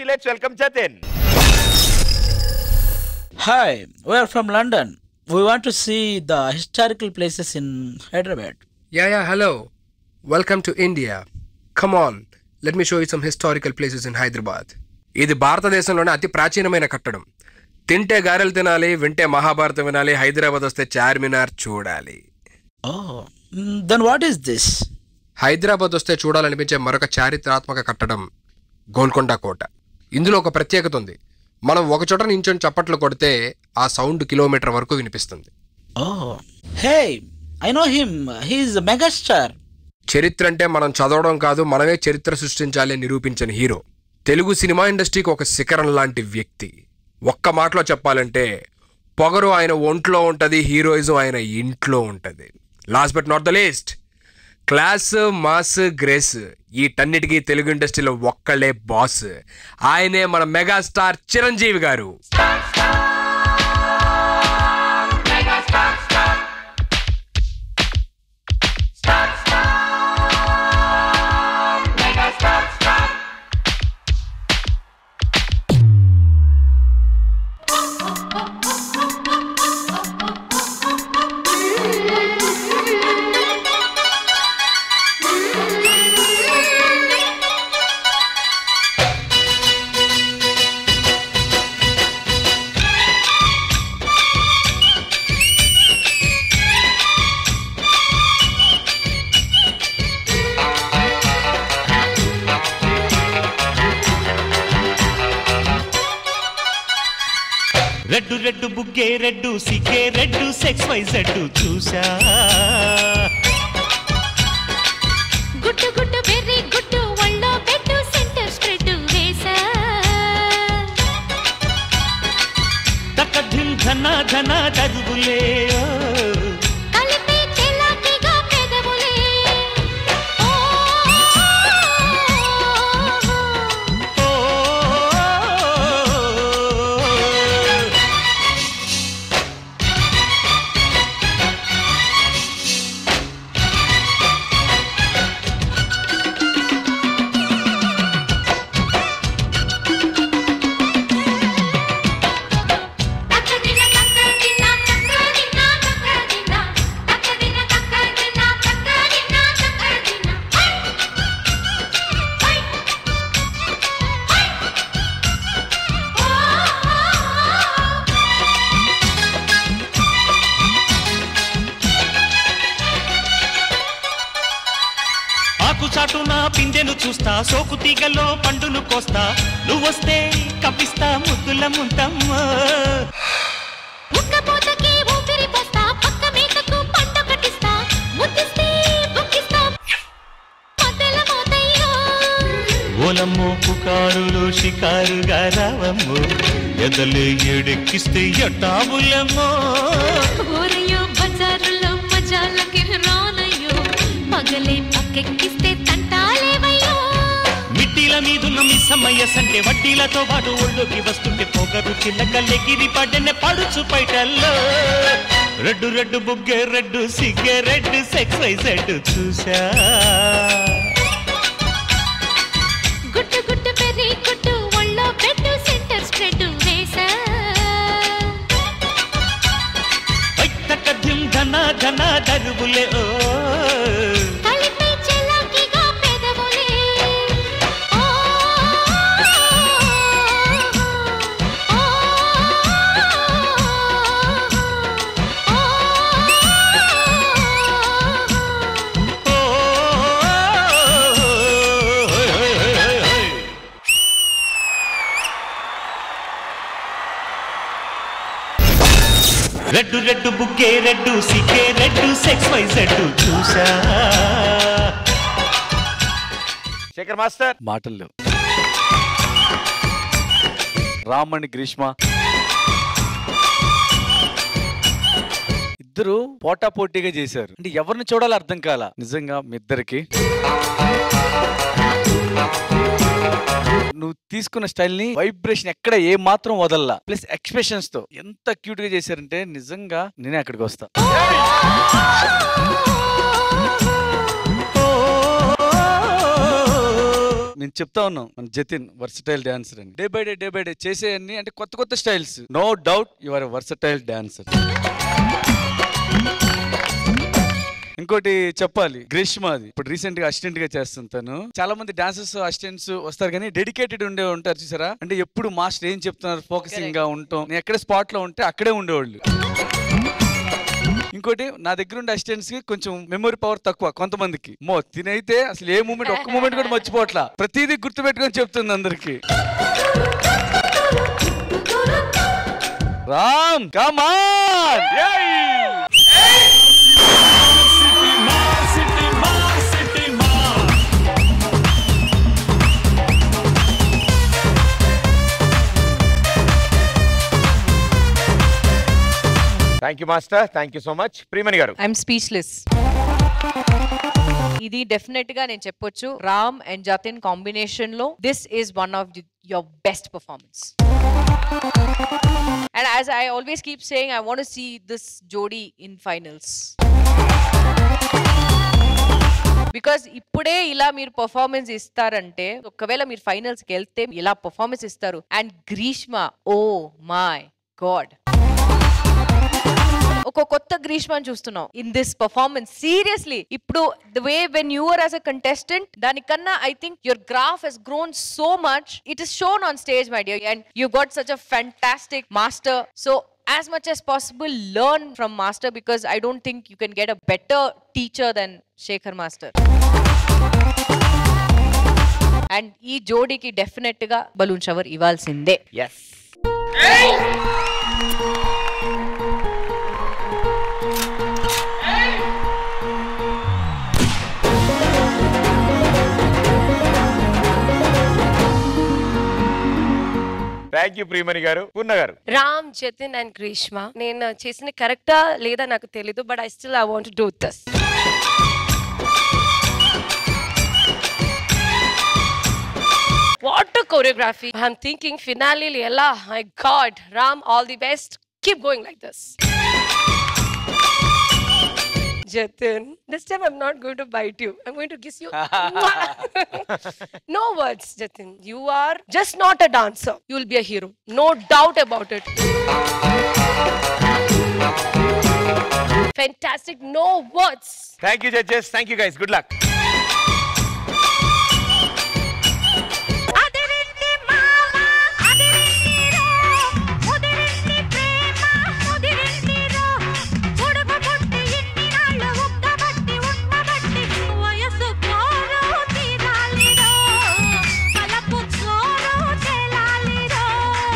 let's welcome Jatin. Hi, we are from London. We want to see the historical places in Hyderabad. Yeah, hello. Welcome to India. Come on, let me show you some historical places in Hyderabad. ఇది భారతదేశంలోనే అతి ప్రాచీనమైన కట్టడం. తింటే గారెలు తినాలి, వింటే మహాభారతం వినాలి, హైదరాబాద్ వస్తే చార్మినార్ చూడాలి. Oh, then what is this? Hyderabad వస్తే చూడాలనిపించే మరొక చారిత్రాత్మక కట్టడం గోల్కొండ కోట. ఇందులో ఒక ప్రత్యేకత ఉంది. మనం ఒక చోట నించొని చప్పట్లు కొడితే ఆ సౌండ్ కిలోమీటర్ వరకు వినిపిస్తుంది. Oh, hey, I know him. He is a megastar. చరిత్ర అంటే మనం చదవడం కాదు, మనమే చరిత్ర సృష్టించాలి నిరూపించిన హీరో. తెలుగు సినిమా ఇండస్ట్రీకి ఒక శిఖరం లాంటి వ్యక్తి. ఒక్క మాటలో చెప్పాలంటే పొగరు ఆయన ఒంట్లో ఉంటుంది, హీరోయిజం ఆయన ఇంట్లో ఉంటుంది. Last but not the least, class, mass, grace వీటన్నిటికీ తెలుగు ఇండస్ట్రీలో ఒక్కళ్ళే బాస్. ఆయనే మన megastar Chiranjeevi garu. Red red బుగ్గే రెడ్డు సిగ్గే రెడ్డు సెక్స్ వై జెడ్డు చూసా, గుట్టు గుట్టు బెర్రీ గుట్టు ఒళ్ళో బెడ్డు సెంటర్ స్ప్రెడ్ వేసా, తకధిం ధన ధన దరువులే కలిపి చెలాకిగా పెదవులే. చాటున పిందెను చూస్తా, సోకు తీగలో పండును కోస్తా, నువ్వొస్తే కప్పిస్తా ముద్దుల ముంతమ్మా. ఉక్కపోతకి ఊపిరి పోస్తా, పక్క మేకకు పంట కట్టిస్తా, ముద్దిస్తే బుక్కిస్తా మద్దెల మోతయ్యో. ఓలమ్మో పుకారులో షికారుగా రావమ్మో, ఎదలే ఎడెక్కిస్తే ఎట్టాబులమ్మో. ఊరయ్యో బజారులో మజాలకి రానయ్యో, పగలే పక్కెక్కిస్తే తంటాలేవయ్యో. మిట్టిల మీదున్న మిస్సమ్మయ్య సంటే వడ్డీలతో పాటు ఒళ్ళోకి వస్తుంటే పొగరు చిల్లకల్లెగిరి పడ్డనే పడుచు పైటల్లో. రెడ్డు రెడ్డు బుగ్గే రెడ్డు సిగ్గే రెడ్డు సెక్స్ వై జెడ్ చూసా, గుట్టు గుట్టు బెర్రీ గుట్టు ఒళ్ళో బెడ్డు సెంటర్ స్ప్రెడ్ వేసా, తకధిం ధన ధన దరువులే కలిపి చెలాకిగా పెదవులే. రెడ్డు రెడ్డు బుగ్గే రెడ్డు సిగ్గే రెడ్డు సెక్స్ వై జెడ్ చూసా. శేఖర్ మాస్టర్ మాటల్లో రామణి గ్రీష్మ ఇద్దరు పోటాపోటీగా చేశారు. అంటే ఎవరిని చూడాలో అర్థం కాల. నిజంగా మీ ఇద్దరికి నువ్వు తీసుకున్న స్టైల్ ని వైబ్రేషన్ ఎక్కడ ఏ మాత్రం వదల్లా, ప్లస్ ఎక్స్ప్రెషన్స్ తో ఎంత క్యూట్ గా చేశారంటే నిజంగా నేనే అక్కడికి వస్తా. మేము చెప్తా ఉన్నాం మన జతిన్ వర్సటైల్ డాన్సర్ అని. డే బై డే చేసే అన్ని అంటే కొత్త styles. No doubt you are a versatile dancer. ఇంకోటి చెప్పాలి, గ్రీష్మాది ఇప్పుడు రీసెంట్ గా అసిస్టెంట్ గా చేస్తుంటాను. చాలా మంది డాన్సర్స్ అసిస్టెంట్స్ వస్తారు కానీ డెడికేటెడ్ ఉంటారు చూసారా, అంటే ఎప్పుడు మాస్టర్ ఏం చెప్తున్నారు ఫోకసింగ్ గా ఉంటాం. నేను ఎక్కడ స్పాట్ లో ఉంటే అక్కడే ఉండేవాళ్ళు. ఇంకోటి నా దగ్గర ఉండే అసిస్టెంట్స్ కి కొంచెం మెమరీ పవర్ తక్కువ కొంతమందికి. తినైతే అసలు ఏ మూమెంట్ ఒక్క మూమెంట్ కూడా మర్చిపోవట్లా, ప్రతిదీ గుర్తు పెట్టుకొని చెప్తుంది అందరికి. Ram come on. Thank you master, thank you so much. Priyamani garu. I'm speechless. ఇది డెఫినెట్ గా నేను చెప్పొచ్చు, రామ్ అండ్ జతిన్ కాంబినేషన్ లో this is one of your best performance. And as I always keep saying, I want to see this jodi in finals. Because ఇప్పుడే ఇలా మీరు performance ఇస్తారంటే ఒకవేళ మీరు ఫైనల్స్ కి వెళ్తే ఇలా పర్ఫార్మెన్స్ ఇస్తారు. And Greeshma, oh my God, ఒక కొత్త గ్రీష్మని చూస్తున్నాం ఇన్ దిస్ పర్ఫార్మెన్స్. సీరియస్లీ ఇప్పుడు the way when you are as a contestant దానికన్నా I think your graph has grown so much. It is shown on stage my dear, and you got such a fantastic master. So as much as possible learn from master, because I don't think you can get a better teacher than Shekhar master. And ee jodi ki definite ga balloon shower ivalsinde. Yes. Thank you Priyamani గారు. పూర్ణ గారు. Ram, Jatin and Greeshma, నేను చేసిన కరెక్టా లేదా నాకు తెలీదు, but I still I want to do this. What choreography. I'm thinking finale ella. My God, Ram, all the best. Keep going like this. Jatin, this time I'm not going to bite you. I'm going to kiss you. No words, Jatin. You are just not a dancer. You will be a hero. No doubt about it. Fantastic. No words. Thank you, judges. Thank you, guys. Good luck.